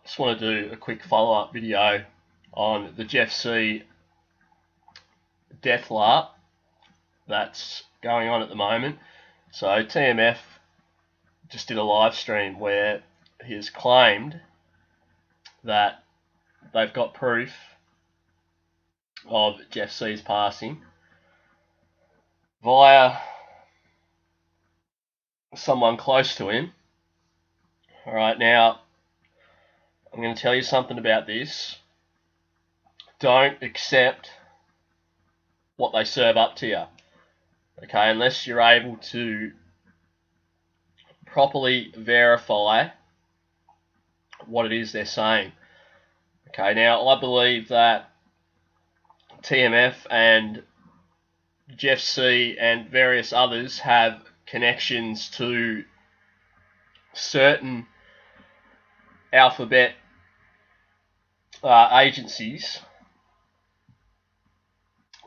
Just want to do a quick follow-up video on the Jeff C death LARP that's going on at the moment. So TMF just did a live stream where he has claimed that they've got proof of Jeff C's passing via someone close to him. Alright, now I'm going to tell you something about this. Don't accept what they serve up to you, okay, unless you're able to properly verify what it is they're saying. Okay, now I believe that TMF and Jeff C and various others have connections to certain alphabet agencies,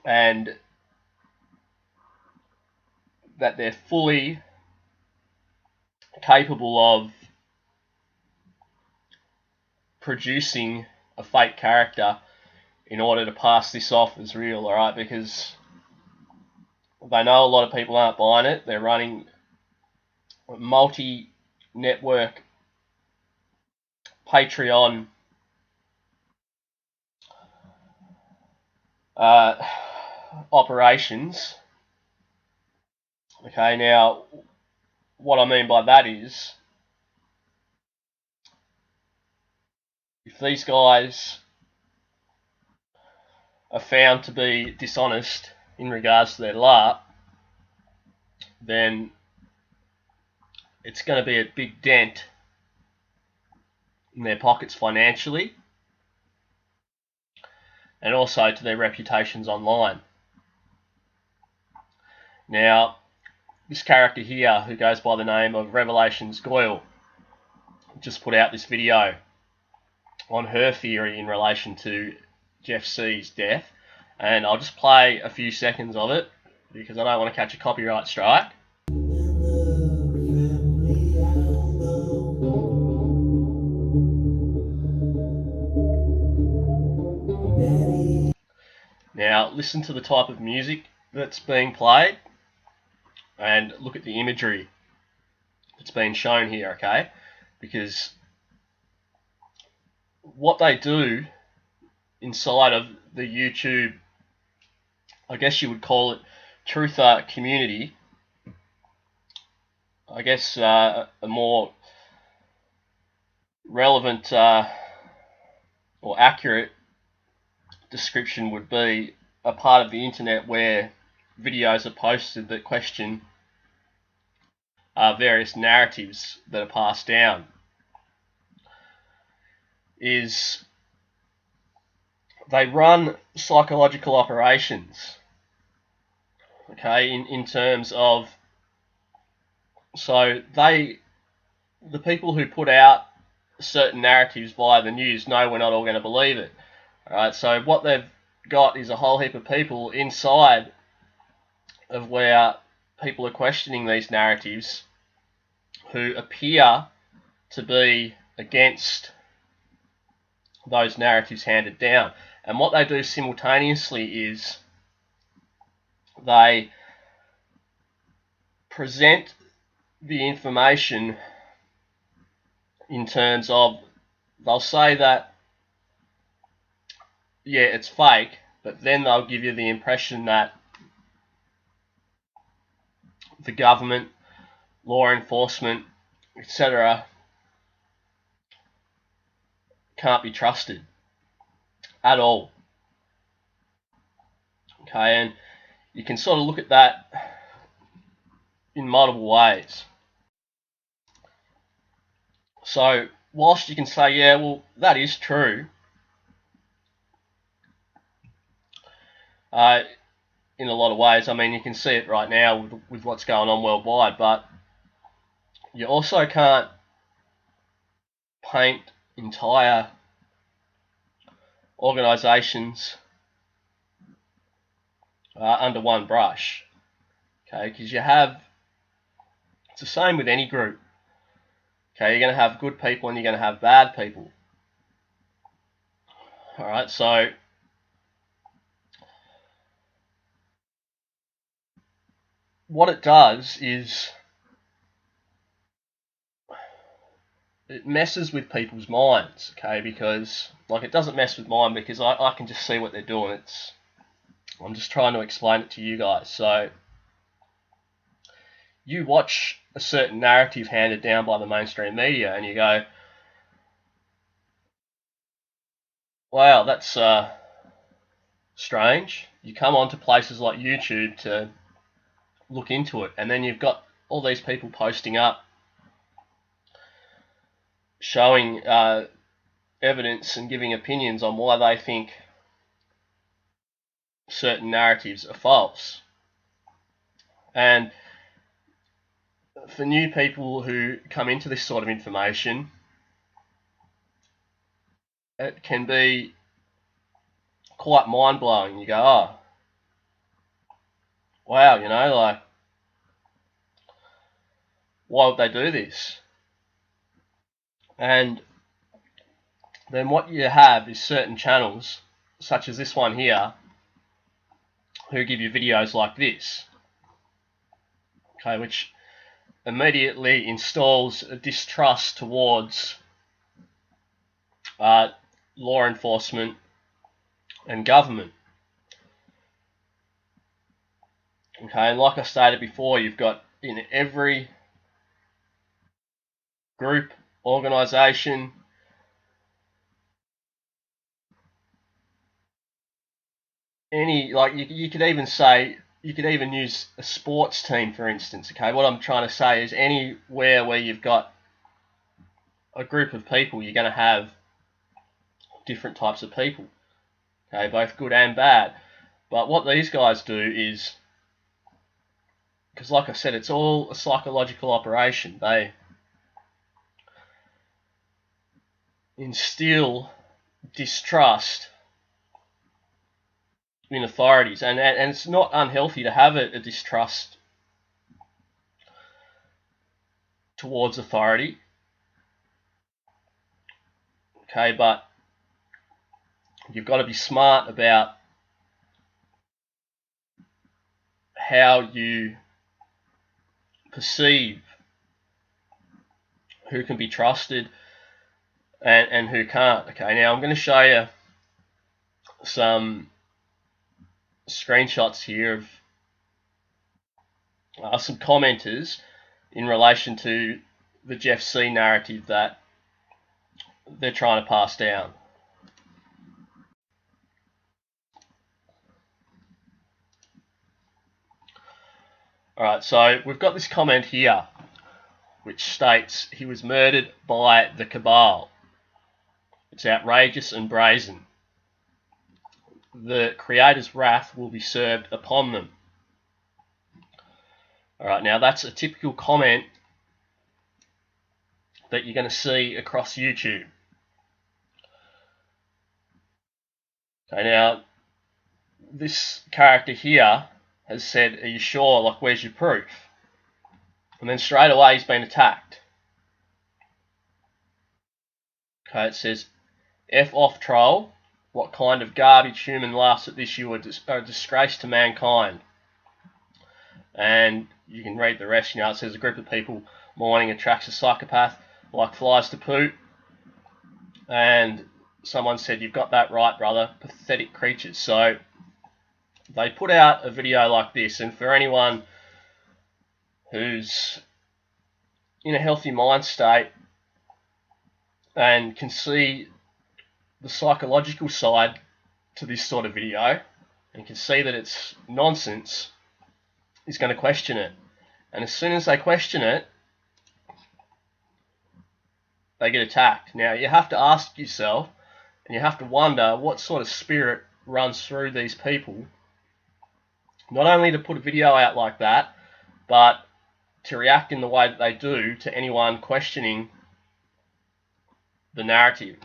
and that they're fully capable of producing a fake character in order to pass this off as real, alright, because they know a lot of people aren't buying it. They're running multi-network Patreon operations. Okay, now what I mean by that is, if these guys are found to be dishonest in regards to their LARP, then it's going to be a big dent in their pockets financially, and also to their reputations online. Now, this character here, who goes by the name of Revelations Goyle, just put out this video on her theory in relation to Jeff C's death, and I'll just play a few seconds of it because I don't want to catch a copyright strike. Now listen to the type of music that's being played and look at the imagery that's being shown here, okay? Because what they do inside of the YouTube, I guess you would call it, truther community, I guess a more relevant or accurate description would be a part of the internet where videos are posted that question various narratives that are passed down, is they run psychological operations, okay, in terms of, so the people who put out certain narratives via the news know we're not all going to believe it. Alright, so what they've got is a whole heap of people inside of where people are questioning these narratives who appear to be against those narratives handed down. And what they do simultaneously is they present the information in terms of, they'll say that, yeah, it's fake, but then they'll give you the impression that the government, law enforcement, etc. can't be trusted at all. Okay, and you can sort of look at that in multiple ways. So whilst you can say, yeah, well, that is true, in a lot of ways. I mean, you can see it right now with what's going on worldwide, but you also can't paint entire organisations under one brush, okay? Because it's the same with any group. Okay, you're going to have good people and you're going to have bad people. Alright, so what it does is it messes with people's minds, okay? Because, like, it doesn't mess with mine because I can just see what they're doing. I'm just trying to explain it to you guys. So you watch a certain narrative handed down by the mainstream media and you go, wow, that's strange. You come onto places like YouTube to look into it, and then you've got all these people posting up showing evidence and giving opinions on why they think certain narratives are false. And for new people who come into this sort of information, it can be quite mind-blowing. You go, oh, wow, you know, like, why would they do this? And then what you have is certain channels, such as this one here, who give you videos like this, okay, which immediately installs a distrust towards law enforcement and government. Okay, and like I stated before, you've got in every group, organisation, any, like, you could even say, you could even use a sports team, for instance. Okay, what I'm trying to say is anywhere where you've got a group of people, you're going to have different types of people, okay, both good and bad. But what these guys do is, because like I said, it's all a psychological operation. They instill distrust in authorities, and it's not unhealthy to have a distrust towards authority, okay, but you've got to be smart about how you perceive who can be trusted and who can't. Okay, now I'm going to show you some screenshots here of some commenters in relation to the Jeff C narrative that they're trying to pass down. Alright, so we've got this comment here which states he was murdered by the cabal. It's outrageous and brazen. The Creator's wrath will be served upon them. Alright, now that's a typical comment that you're going to see across YouTube. Okay, now this character here has said, are you sure? Like, where's your proof? And then straight away he's been attacked. Okay, it says, F off troll. What kind of garbage human laughs at this? You are a disgrace to mankind. And you can read the rest. You know, it says a group of people mourning attracts a psychopath like flies to poo. And someone said, you've got that right, brother. Pathetic creatures. So they put out a video like this, and for anyone who's in a healthy mind state and can see the psychological side to this sort of video and can see that it's nonsense, is going to question it. And as soon as they question it, they get attacked. Now, you have to ask yourself, and you have to wonder what sort of spirit runs through these people, not only to put a video out like that, but to react in the way that they do to anyone questioning the narrative.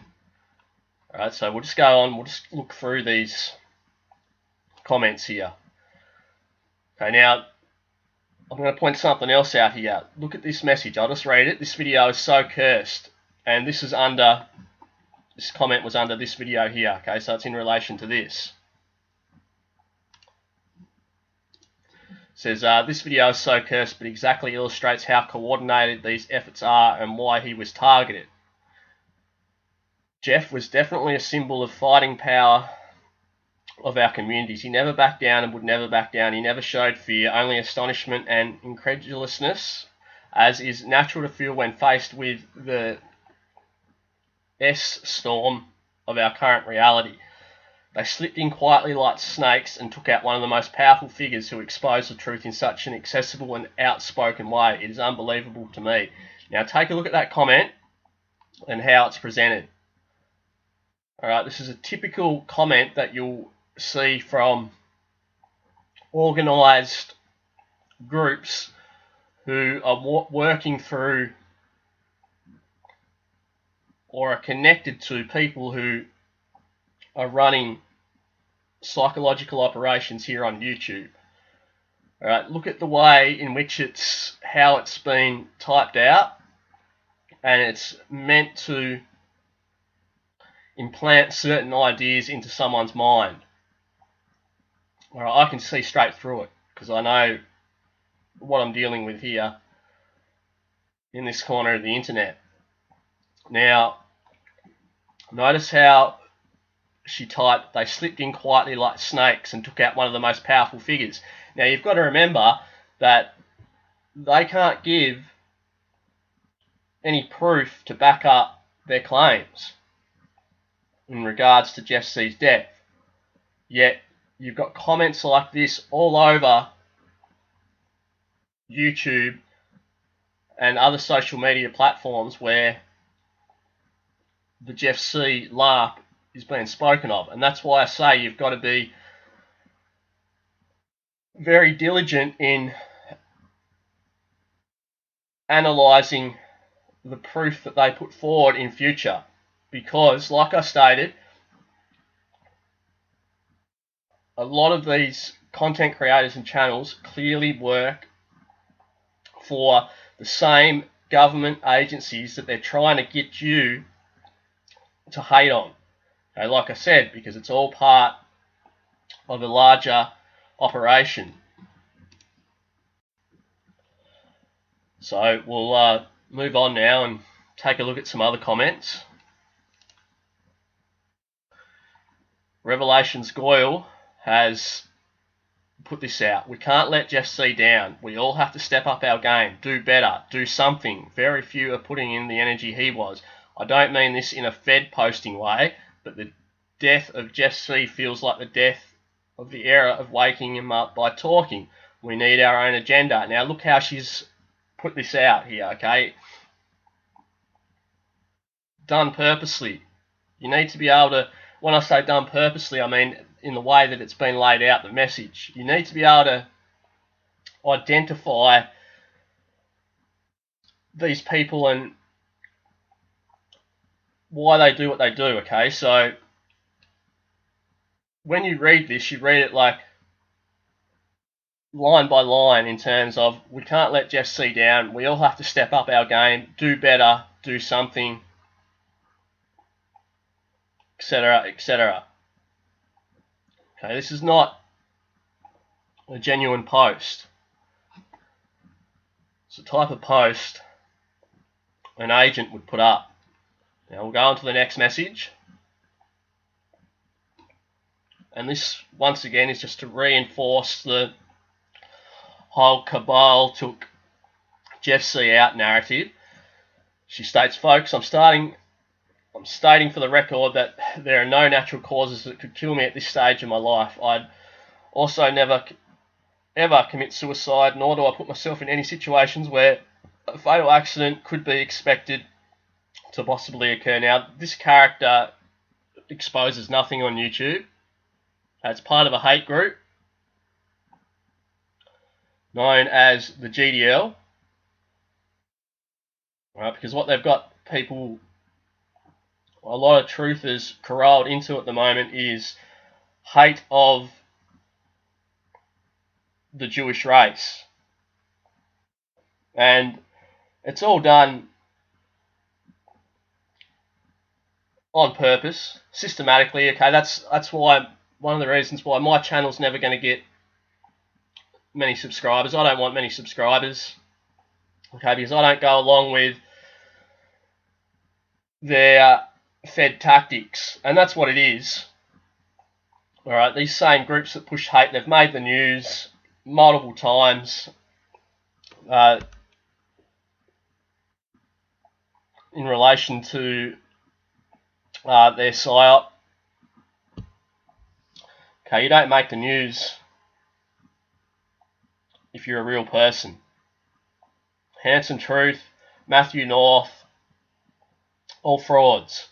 Alright, so we'll just go on, we'll just look through these comments here. Okay, now I'm going to point something else out here. Look at this message, I'll just read it. This video is so cursed, and this is under This comment was under this video here, okay, so it's in relation to this. It says, this video is so cursed, but exactly illustrates how coordinated these efforts are and why he was targeted. Jeff was definitely a symbol of fighting power of our communities. He never backed down and would never back down. He never showed fear, only astonishment and incredulousness, as is natural to feel when faced with the S-storm of our current reality. They slipped in quietly like snakes and took out one of the most powerful figures who exposed the truth in such an accessible and outspoken way. It is unbelievable to me. Now take a look at that comment and how it's presented. Alright, this is a typical comment that you'll see from organised groups who are working through or are connected to people who are running psychological operations here on YouTube. Alright, look at the way in which how it's been typed out, and it's meant to implant certain ideas into someone's mind. Alright, I can see straight through it because I know what I'm dealing with here in this corner of the internet. Now, notice how she typed, they slipped in quietly like snakes and took out one of the most powerful figures. Now, you've got to remember that they can't give any proof to back up their claims in regards to Jeff C's death. Yet, you've got comments like this all over YouTube and other social media platforms where the Jeff C LARP is being spoken of. And that's why I say you've got to be very diligent in analysing the proof that they put forward in future. Because, like I stated, a lot of these content creators and channels clearly work for the same government agencies that they're trying to get you to hate on. Okay, like I said, because it's all part of a larger operation. So we'll move on now and take a look at some other comments. Revelations Goyle has put this out. We can't let Jeff C down. We all have to step up our game, do better, do something. Very few are putting in the energy he was. I don't mean this in a Fed posting way, but the death of Jeff C feels like the death of the era of waking him up by talking. We need our own agenda. Now look how she's put this out here, okay? Done purposely. You need to be able to, when I say done purposely, I mean in the way that it's been laid out, the message. You need to be able to identify these people and why they do what they do, okay? So when you read this, you read it like line by line in terms of we can't let Jeff C down, we all have to step up our game, do better, do something, etc., etc. Okay, this is not a genuine post. It's a type of post an agent would put up. Now we'll go on to the next message. And this, once again, is just to reinforce the whole cabal took Jeff C out narrative. She states, folks, I'm stating for the record that there are no natural causes that could kill me at this stage of my life. I'd also never ever commit suicide, nor do I put myself in any situations where a fatal accident could be expected to possibly occur. Now, this character exposes nothing on YouTube. It's part of a hate group known as the GDL. Right, because what they've got people, a lot of truthers corralled into at the moment is hate of the Jewish race. And it's all done on purpose, systematically. Okay, that's why, one of the reasons why my channel's never going to get many subscribers. I don't want many subscribers, okay, because I don't go along with their fed tactics, and that's what it is. All right, these same groups that push hate, they've made the news multiple times in relation to their psyop. Okay, you don't make the news if you're a real person. Hanson Truth, Matthew North, all frauds.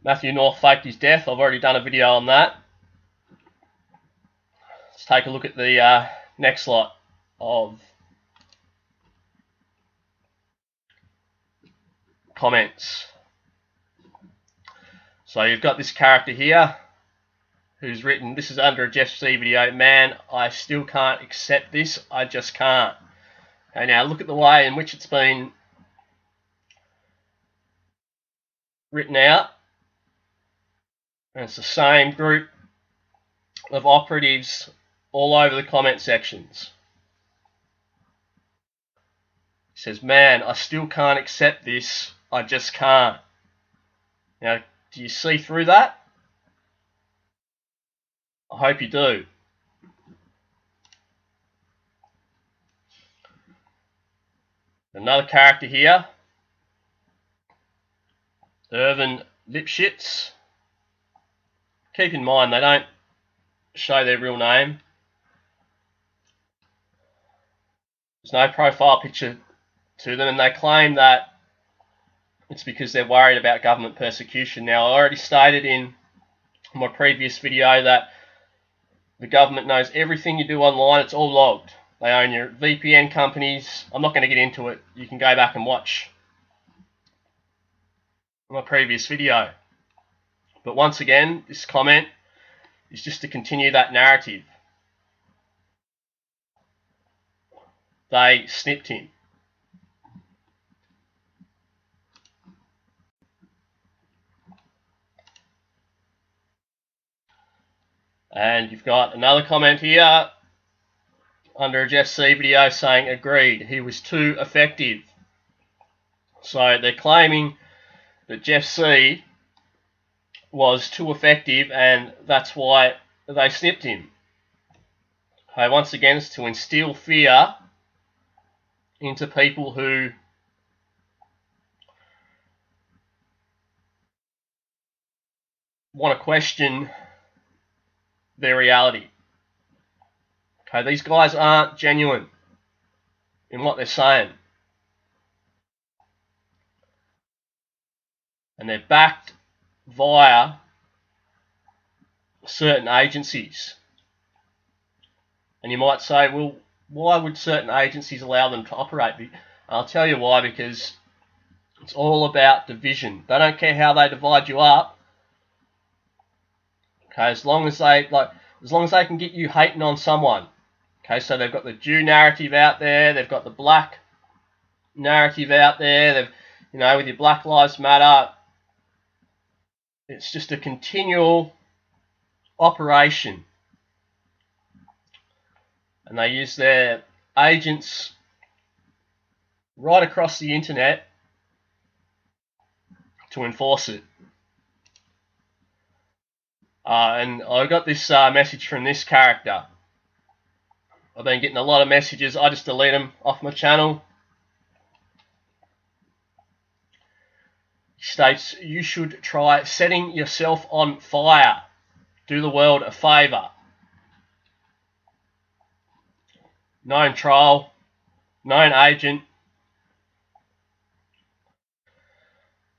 Matthew North faked his death. I've already done a video on that. Let's take a look at the next lot of comments. So you've got this character here who's written, this is under a Jeff C video, "Man, I still can't accept this, I just can't." Okay, now look at the way in which it's been written out. And it's the same group of operatives all over the comment sections. It says, "Man, I still can't accept this, I just can't." Now, do you see through that? I hope you do. Another character here, Irvin Lipschitz. Keep in mind, they don't show their real name. There's no profile picture to them, and they claim that it's because they're worried about government persecution. Now, I already stated in my previous video that the government knows everything you do online. It's all logged. They own your VPN companies. I'm not going to get into it. You can go back and watch my previous video. But once again, this comment is just to continue that narrative. They snipped him. And you've got another comment here under a Jeff C video saying, "Agreed, he was too effective." So they're claiming that Jeff C was too effective and that's why they snipped him. Okay, once again, it's to instill fear into people who want to question their reality. Okay, these guys aren't genuine in what they're saying. And they're backed via certain agencies. And you might say, well, why would certain agencies allow them to operate? I'll tell you why, because it's all about division. They don't care how they divide you up. Okay, as long as they can get you hating on someone. Okay, so they've got the Jew narrative out there, they've got the black narrative out there, they've, with your Black Lives Matter. It's just a continual operation. And they use their agents right across the internet to enforce it. And I got this message from this character. I've been getting a lot of messages. I just delete them off my channel. He states, "You should try setting yourself on fire. Do the world a favour." Known troll, known agent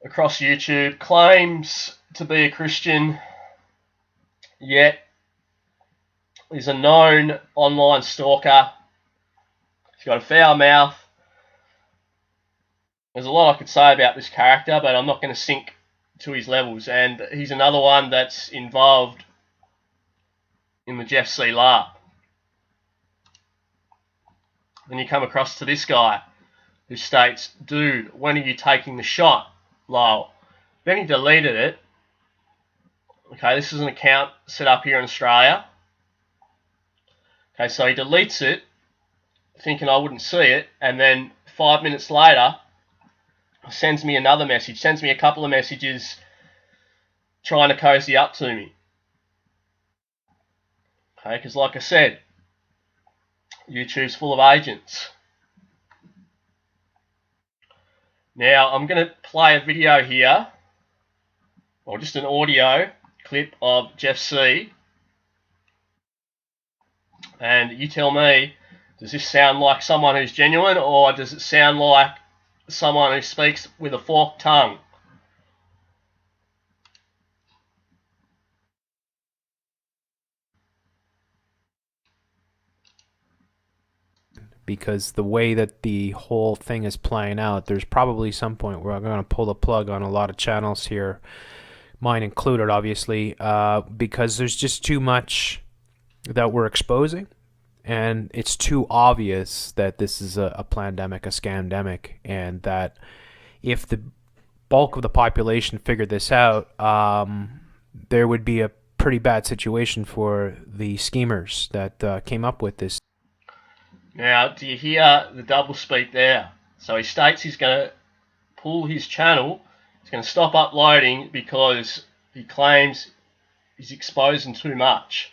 across YouTube, claims to be a Christian, yet is a known online stalker. He's got a foul mouth. There's a lot I could say about this character, but I'm not going to sink to his levels. And he's another one that's involved in the Jeff C LARP. Then you come across to this guy, who states, "Dude, when are you taking the shot?" Lol. Then he deleted it. Okay, this is an account set up here in Australia. Okay, so he deletes it, thinking I wouldn't see it, and then 5 minutes later, sends me another message, sends me a couple of messages trying to cozy up to me. Okay, because like I said, YouTube's full of agents. Now, I'm going to play a video here, or just an audio clip of Jeff C. And you tell me, does this sound like someone who's genuine, or does it sound like someone who speaks with a forked tongue? Because the way that the whole thing is playing out, there's probably some point where I'm going to pull the plug on a lot of channels here, mine included, obviously, because there's just too much that we're exposing, and it's too obvious that this is a pandemic, a scamdemic, and that if the bulk of the population figured this out, there would be a pretty bad situation for the schemers that came up with this. Now, do you hear the doublespeak there? So he states he's going to pull his channel, he's going to stop uploading because he claims he's exposing too much.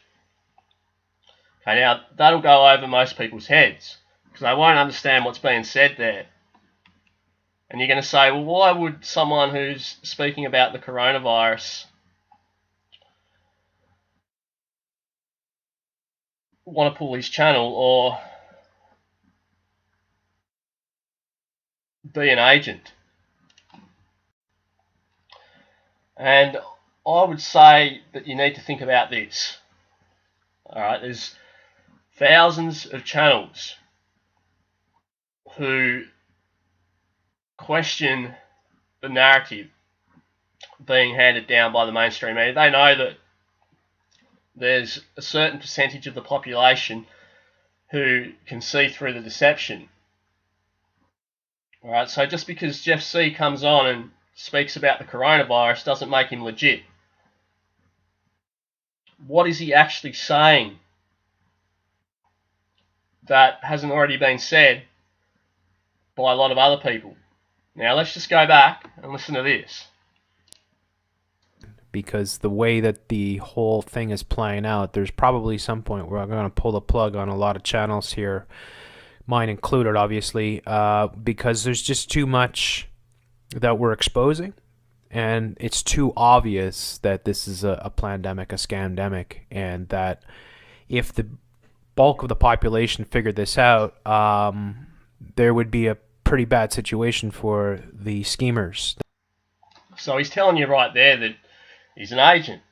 Okay, now that'll go over most people's heads because they won't understand what's being said there. And you're going to say, well, why would someone who's speaking about the coronavirus want to pull his channel or be an agent? And I would say that you need to think about this. Alright, there's thousands of channels who question the narrative being handed down by the mainstream media. They know that there's a certain percentage of the population who can see through the deception. Alright, so just because Jeff C comes on and speaks about the coronavirus doesn't make him legit. What is he actually saying that hasn't already been said by a lot of other people? Now let's just go back and listen to this. Because the way that the whole thing is playing out, there's probably some point where I'm going to pull the plug on a lot of channels here, mine included, obviously, because there's just too much that we're exposing, and it's too obvious that this is a pandemic, a scamdemic, and that if the bulk of the population figured this out, there would be a pretty bad situation for the schemers. So he's telling you right there that he's an agent.